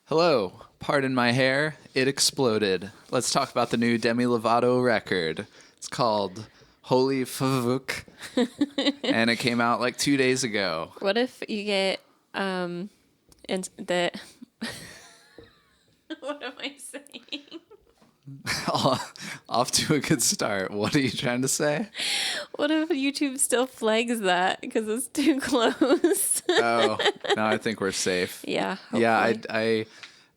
Hello, pardon my hair, it exploded. Let's talk about the new Demi Lovato record. It's called Holy FVCK, and it came out like 2 days ago. What if you get and the what am I saying? Off to a good start. What are you trying to say? What if YouTube still flags that because it's too close? Oh, no, I think we're safe. Yeah, Yeah, hopefully. I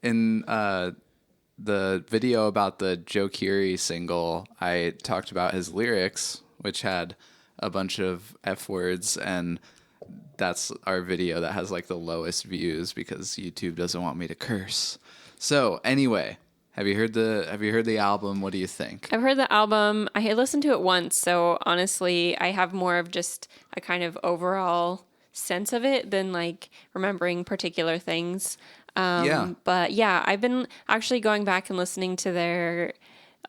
in the video about the Joe Keery single, I talked about his lyrics, which had a bunch of F words, and that's our video that has like the lowest views because YouTube doesn't want me to curse. So anyway, have you heard the album? What do you think? I've heard the album. I had listened to it once, so honestly, I have more of just a kind of overall sense of it than like remembering particular things. Yeah. But yeah, I've been actually going back and listening to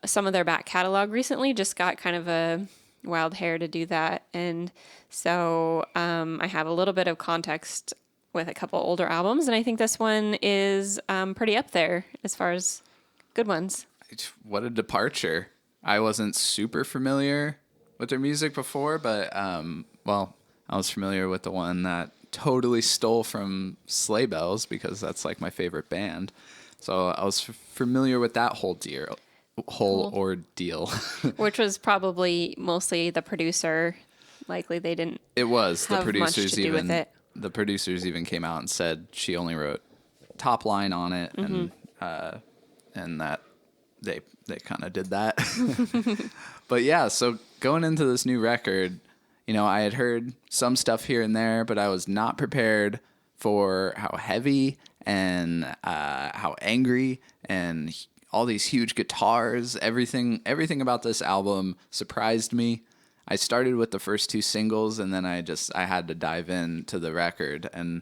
some of their back catalog recently. Just got kind of a wild hair to do that, and so I have a little bit of context with a couple older albums, and I think this one is pretty up there as far as good ones. What a departure. I wasn't super familiar with their music before, but well, I was familiar with the one that totally stole from Sleigh Bells because that's like my favorite band. So I was familiar with that whole ordeal. Which was probably mostly the producer. Likely they didn't It was have much to do with it. the producers even came out and said she only wrote top line on it, and that they kind of did that. But yeah, so going into this new record, I had heard some stuff here and there, but I was not prepared for how heavy and how angry and all these huge guitars. Everything about this album surprised me. I started with the first two singles, and then I had to dive into the record. And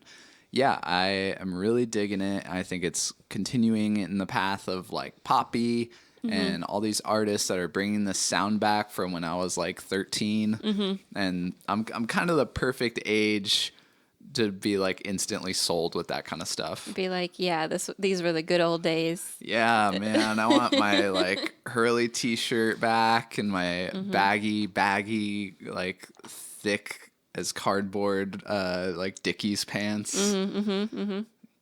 yeah, I am really digging it. I think it's continuing in the path of like poppy and all these artists that are bringing this sound back from when I was like 13. And I'm kind of the perfect age to be like instantly sold with that kind of stuff. Be like, yeah, these were the good old days. Yeah, man, I want my like Hurley t-shirt back and my baggy, like thick as cardboard, like Dickies pants.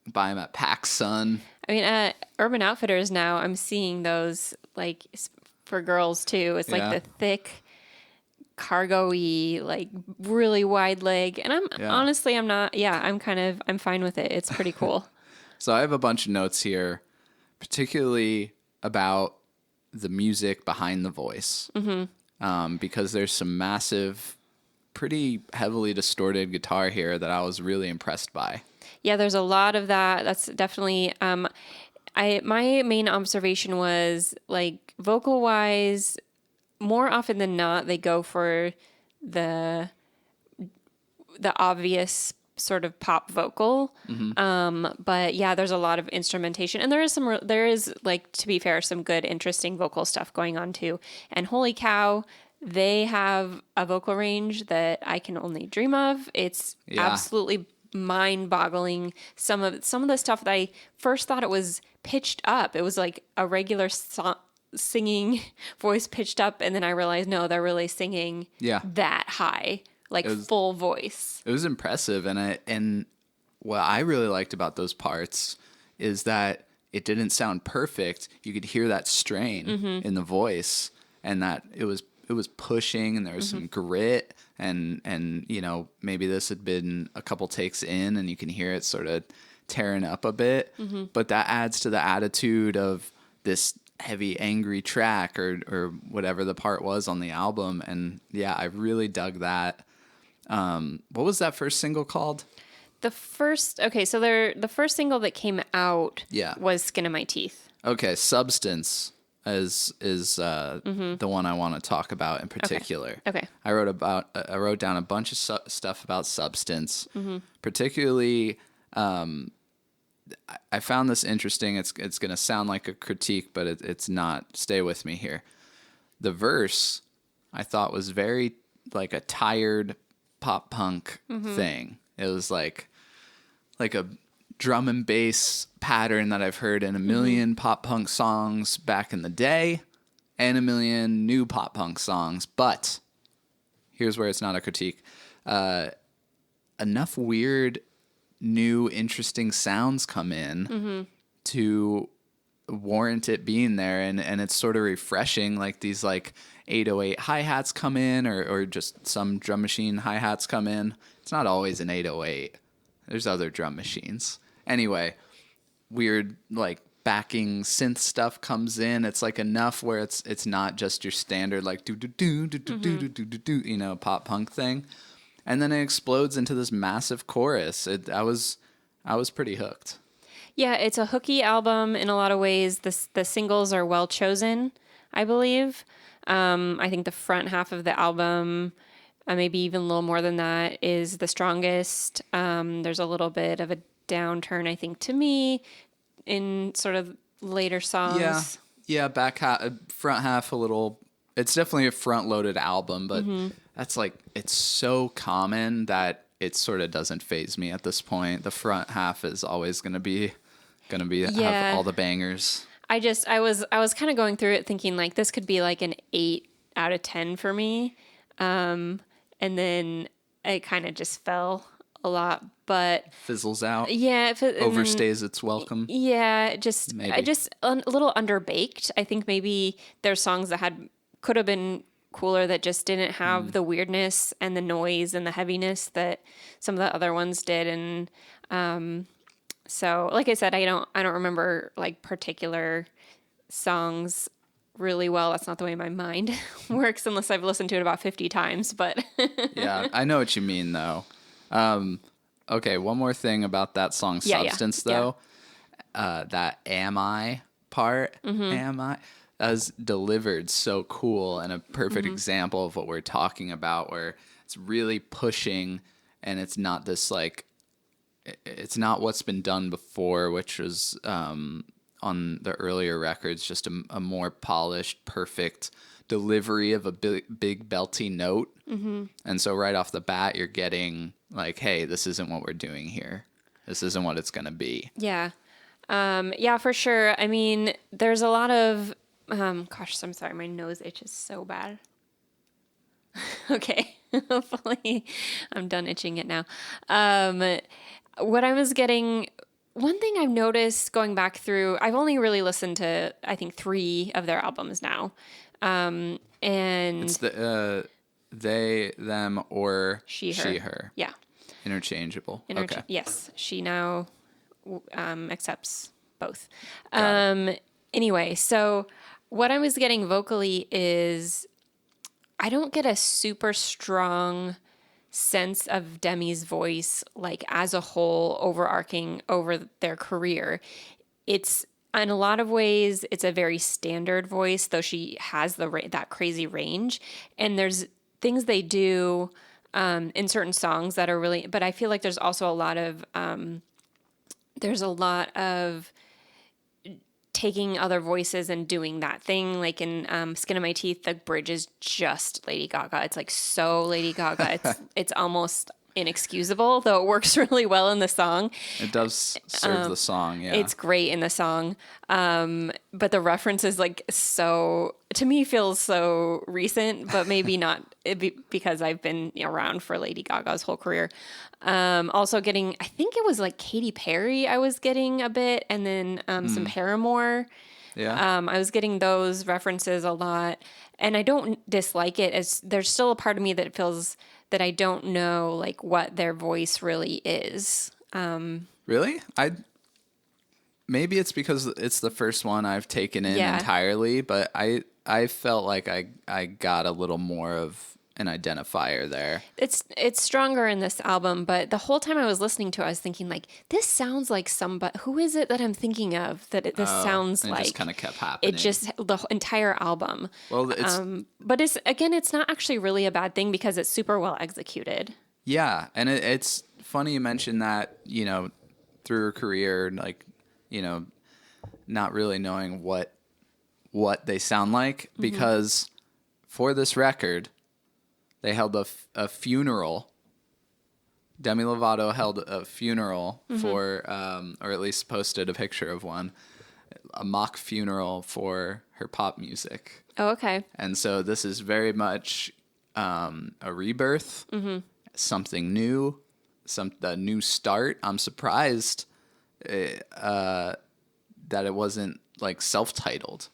Buy them at PacSun. I mean, at Urban Outfitters now, I'm seeing those like for girls too. It's like Yeah. the thick, cargo-y, like really wide leg. And honestly, I'm not. Yeah, I'm fine with it. It's pretty cool. So I have a bunch of notes here, particularly about the music behind the voice, because there's some massive, pretty heavily distorted guitar here that I was really impressed by. Yeah, there's a lot of that. That's definitely. My main observation was like vocal wise, more often than not, they go for the obvious sort of pop vocal. But yeah, there's a lot of instrumentation, and there is like, to be fair, some good, interesting vocal stuff going on too. And holy cow, they have a vocal range that I can only dream of. It's absolutely mind-boggling. Some of the stuff that I first thought it was pitched up. It was like a regular singing voice pitched up, and then I realized no, they're really singing that high, like full voice. It was impressive, and what I really liked about those parts is that it didn't sound perfect. You could hear that strain in the voice, and that it was pushing, and there was some grit, and maybe this had been a couple takes in, and you can hear it sort of tearing up a bit, but that adds to the attitude of this heavy, angry track or whatever the part was on the album. And yeah, I really dug that. What was that first single called? The first single that came out was Skin of My Teeth. Okay, Substance is the one I want to talk about in particular. Okay. I wrote down a bunch of stuff about Substance, particularly. I found this interesting. It's going to sound like a critique, but it's not. Stay with me here. The verse I thought was very like a tired pop punk thing. It was like a drum and bass pattern that I've heard in a million pop punk songs back in the day and a million new pop punk songs. But here's where it's not a critique. Enough weird, new, interesting sounds come in to warrant it being there. And it's sort of refreshing. Like these like 808 hi-hats come in or just some drum machine hi-hats come in. It's not always an 808. There's other drum machines. Anyway, weird like backing synth stuff comes in. It's like enough where it's not just your standard like do do do do do do do do do, you know, pop punk thing. And then it explodes into this massive chorus. I was pretty hooked. Yeah, it's a hooky album in a lot of ways. The singles are well chosen, I believe. I think the front half of the album, maybe even a little more than that, is the strongest. There's a little bit of a downturn, I think, to me, in sort of later songs. Yeah, back half, front half a little. It's definitely a front-loaded album, but that's like it's so common that it sort of doesn't faze me at this point. The front half is always gonna be have all the bangers. I was kind of going through it thinking like this could be like an 8 out of 10 for me, and then it kind of just fell a lot, but Fizzles out. Yeah, overstays its welcome. Yeah, just a little underbaked. I think maybe there's songs that could have been cooler that just didn't have the weirdness and the noise and the heaviness that some of the other ones did. And so, like I said, I don't remember like particular songs really well. That's not the way my mind works unless I've listened to it about 50 times. But yeah, I know what you mean though. Okay, one more thing about that song Substance though. That am I part, am I? As delivered so cool and a perfect example of what we're talking about, where it's really pushing and it's not this like it's not what's been done before, which was on the earlier records just a more polished, perfect delivery of a big belty note. And so right off the bat you're getting like, hey, this isn't what we're doing here, this isn't what it's gonna be. Yeah, for sure. I mean, there's a lot of gosh, I'm sorry, my nose itches so bad. Okay, hopefully I'm done itching it now. What I was getting, one thing I've noticed going back through, I've only really listened to, I think, 3 of their albums now. And it's the they, them, or she, her. Yeah. Interchangeable. Okay. Yes. She now accepts both. Got it. Anyway, so what I was getting vocally is I don't get a super strong sense of Demi's voice, like as a whole, overarching over their career. It's in a lot of ways, it's a very standard voice, though she has that crazy range. And there's things they do in certain songs that are really, but I feel like there's also a lot of taking other voices and doing that thing. Like in Skin of My Teeth, the bridge is just Lady Gaga. It's like so Lady Gaga. It's almost inexcusable, though it works really well in the song. It does serve the song, yeah. It's great in the song. But the reference is like so, to me, feels so recent, but maybe not because I've been around for Lady Gaga's whole career. Also getting, I think it was like Katy Perry I was getting a bit, and then some Paramore. Yeah. I was getting those references a lot, and I don't dislike it. As there's still a part of me that feels that I don't know like what their voice really is. Really? Maybe it's because it's the first one I've taken in entirely, but I felt like I got a little more of an identifier there. It's stronger in this album, but the whole time I was listening to it, I was thinking like, this sounds like somebody. Who is it that I'm thinking of that this sounds like? It just kind of kept happening. It just the entire album. Well, it's but it's not actually really a bad thing because it's super well executed. Yeah, and it's funny you mentioned that, through her career, like, not really knowing what they sound like, because for this record, they held a funeral Demi Lovato held a funeral for, or at least posted a picture of one, a mock funeral for her pop music. Oh, okay. And so this is very much a rebirth, something new, a new start. I'm surprised that it wasn't like self-titled.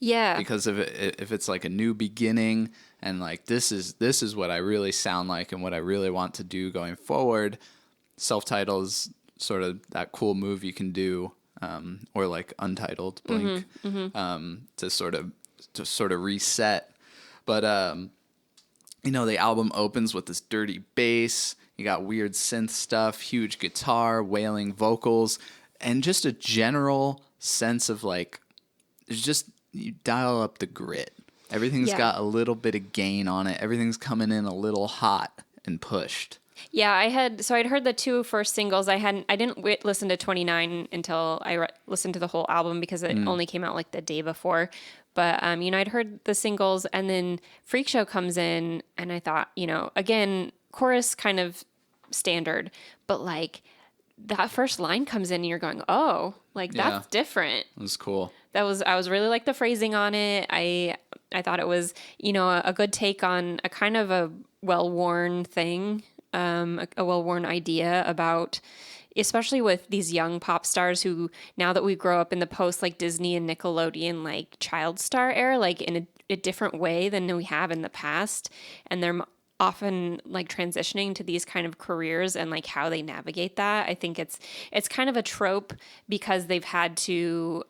Yeah. Because if it's like a new beginning and like this is what I really sound like and what I really want to do going forward, self-titled is sort of that cool move you can do, or like untitled, Blink, to sort of reset. But the album opens with this dirty bass. You got weird synth stuff, huge guitar, wailing vocals, and just a general sense of like it's just. You dial up the grit. Everything's got a little bit of gain on it. Everything's coming in a little hot and pushed. Yeah, I'd heard the two first singles. I didn't listen to 29 until I listened to the whole album because it only came out like the day before. But I'd heard the singles, and then Freak Show comes in, and I thought, again, chorus kind of standard, but like that first line comes in and you're going, oh, like that's different. It was cool. I was really like the phrasing on it. I thought it was, a good take on a kind of a well-worn thing, a well-worn idea about, especially with these young pop stars who, now that we grow up in the post like Disney and Nickelodeon, like child star era, like in a different way than we have in the past. And they're often like transitioning to these kind of careers and like how they navigate that. I think it's kind of a trope because they've had to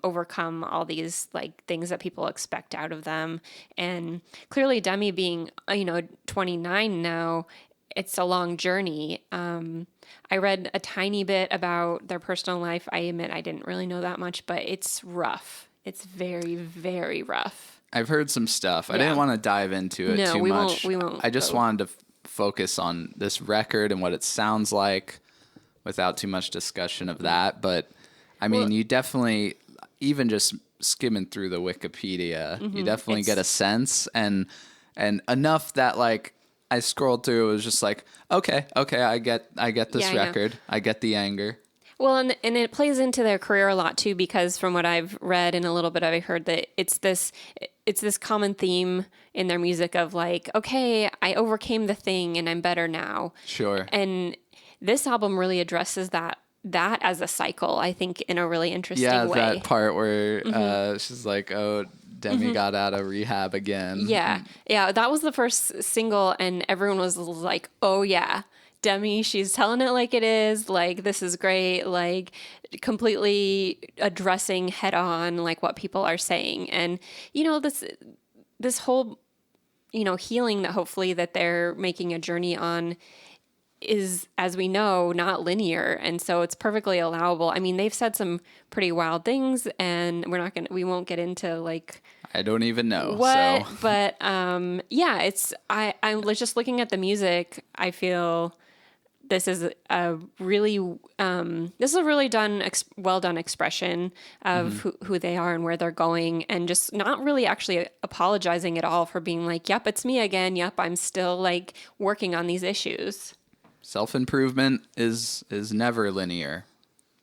overcome all these like things that people expect out of them. And clearly Demi being, 29 now, it's a long journey. I read a tiny bit about their personal life. I admit I didn't really know that much, but it's rough. It's very, very rough. I've heard some stuff. I didn't want to dive into it too much. We won't. I just wanted to focus on this record and what it sounds like without too much discussion of that. But I mean, you definitely, even just skimming through the Wikipedia, you definitely get a sense and enough that like I scrolled through. It was just like, okay, I get this record. I get the anger. Well, and it plays into their career a lot too, because from what I've read and a little bit I've heard that it's this common theme in their music of like, okay, I overcame the thing and I'm better now. Sure. And this album really addresses that as a cycle, I think, in a really interesting way. Yeah, that part where she's like, oh, Demi got out of rehab again. Yeah. Yeah, that was the first single and everyone was like, oh yeah. Demi, she's telling it like it is, like, this is great, like, completely addressing head on, like, what people are saying. And, this whole, healing that hopefully that they're making a journey on is, as we know, not linear. And so it's perfectly allowable. I mean, they've said some pretty wild things and we won't get into, like, I don't even know. What, so. But, I'm just looking at the music, I feel... This is a really well done expression of who they are and where they're going, and just not really actually apologizing at all for being like, "Yep, it's me again. Yep, I'm still like working on these issues." Self-improvement is never linear.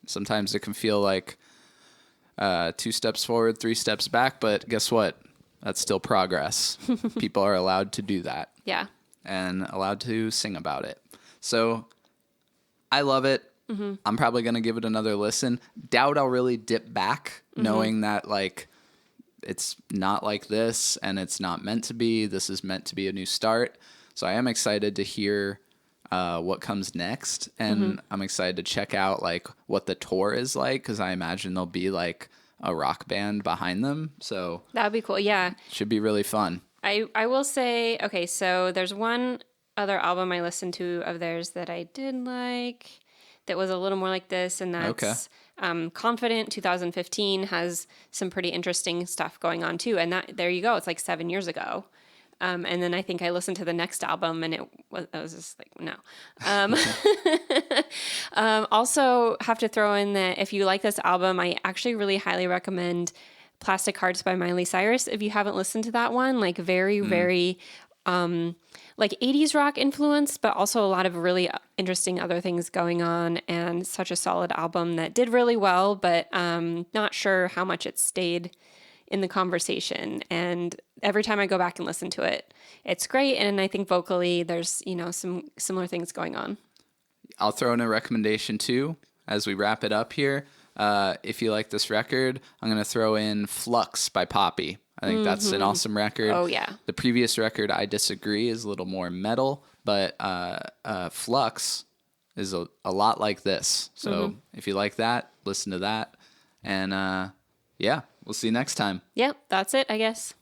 Sometimes it can feel like 2 steps forward, 3 steps back, but guess what? That's still progress. People are allowed to do that. Yeah, and allowed to sing about it. So I love it. I'm probably going to give it another listen. Doubt I'll really dip back knowing that like it's not like this and it's not meant to be. This is meant to be a new start. So I am excited to hear what comes next. And I'm excited to check out like what the tour is like, because I imagine there'll be like a rock band behind them. So that would be cool. Yeah. Should be really fun. I will say, okay, so there's one other album I listened to of theirs that I did like that was a little more like this, and that's Confident 2015 has some pretty interesting stuff going on too. And that, there you go, it's like 7 years ago. And then I think I listened to the next album and I was just like, no. Also have to throw in that if you like this album, I actually really highly recommend Plastic Hearts by Miley Cyrus. If you haven't listened to that one, like very like 80s rock influenced, but also a lot of really interesting other things going on, and such a solid album that did really well, but not sure how much it stayed in the conversation. And every time I go back and listen to it, it's great. And I think vocally there's, some similar things going on. I'll throw in a recommendation too as we wrap it up here. If you like this record, I'm going to throw in Flux by Poppy. I think that's an awesome record. Oh, yeah. The previous record, I disagree, is a little more metal, but Flux is a lot like this. So if you like that, listen to that. And yeah, we'll see you next time. Yep, that's it, I guess.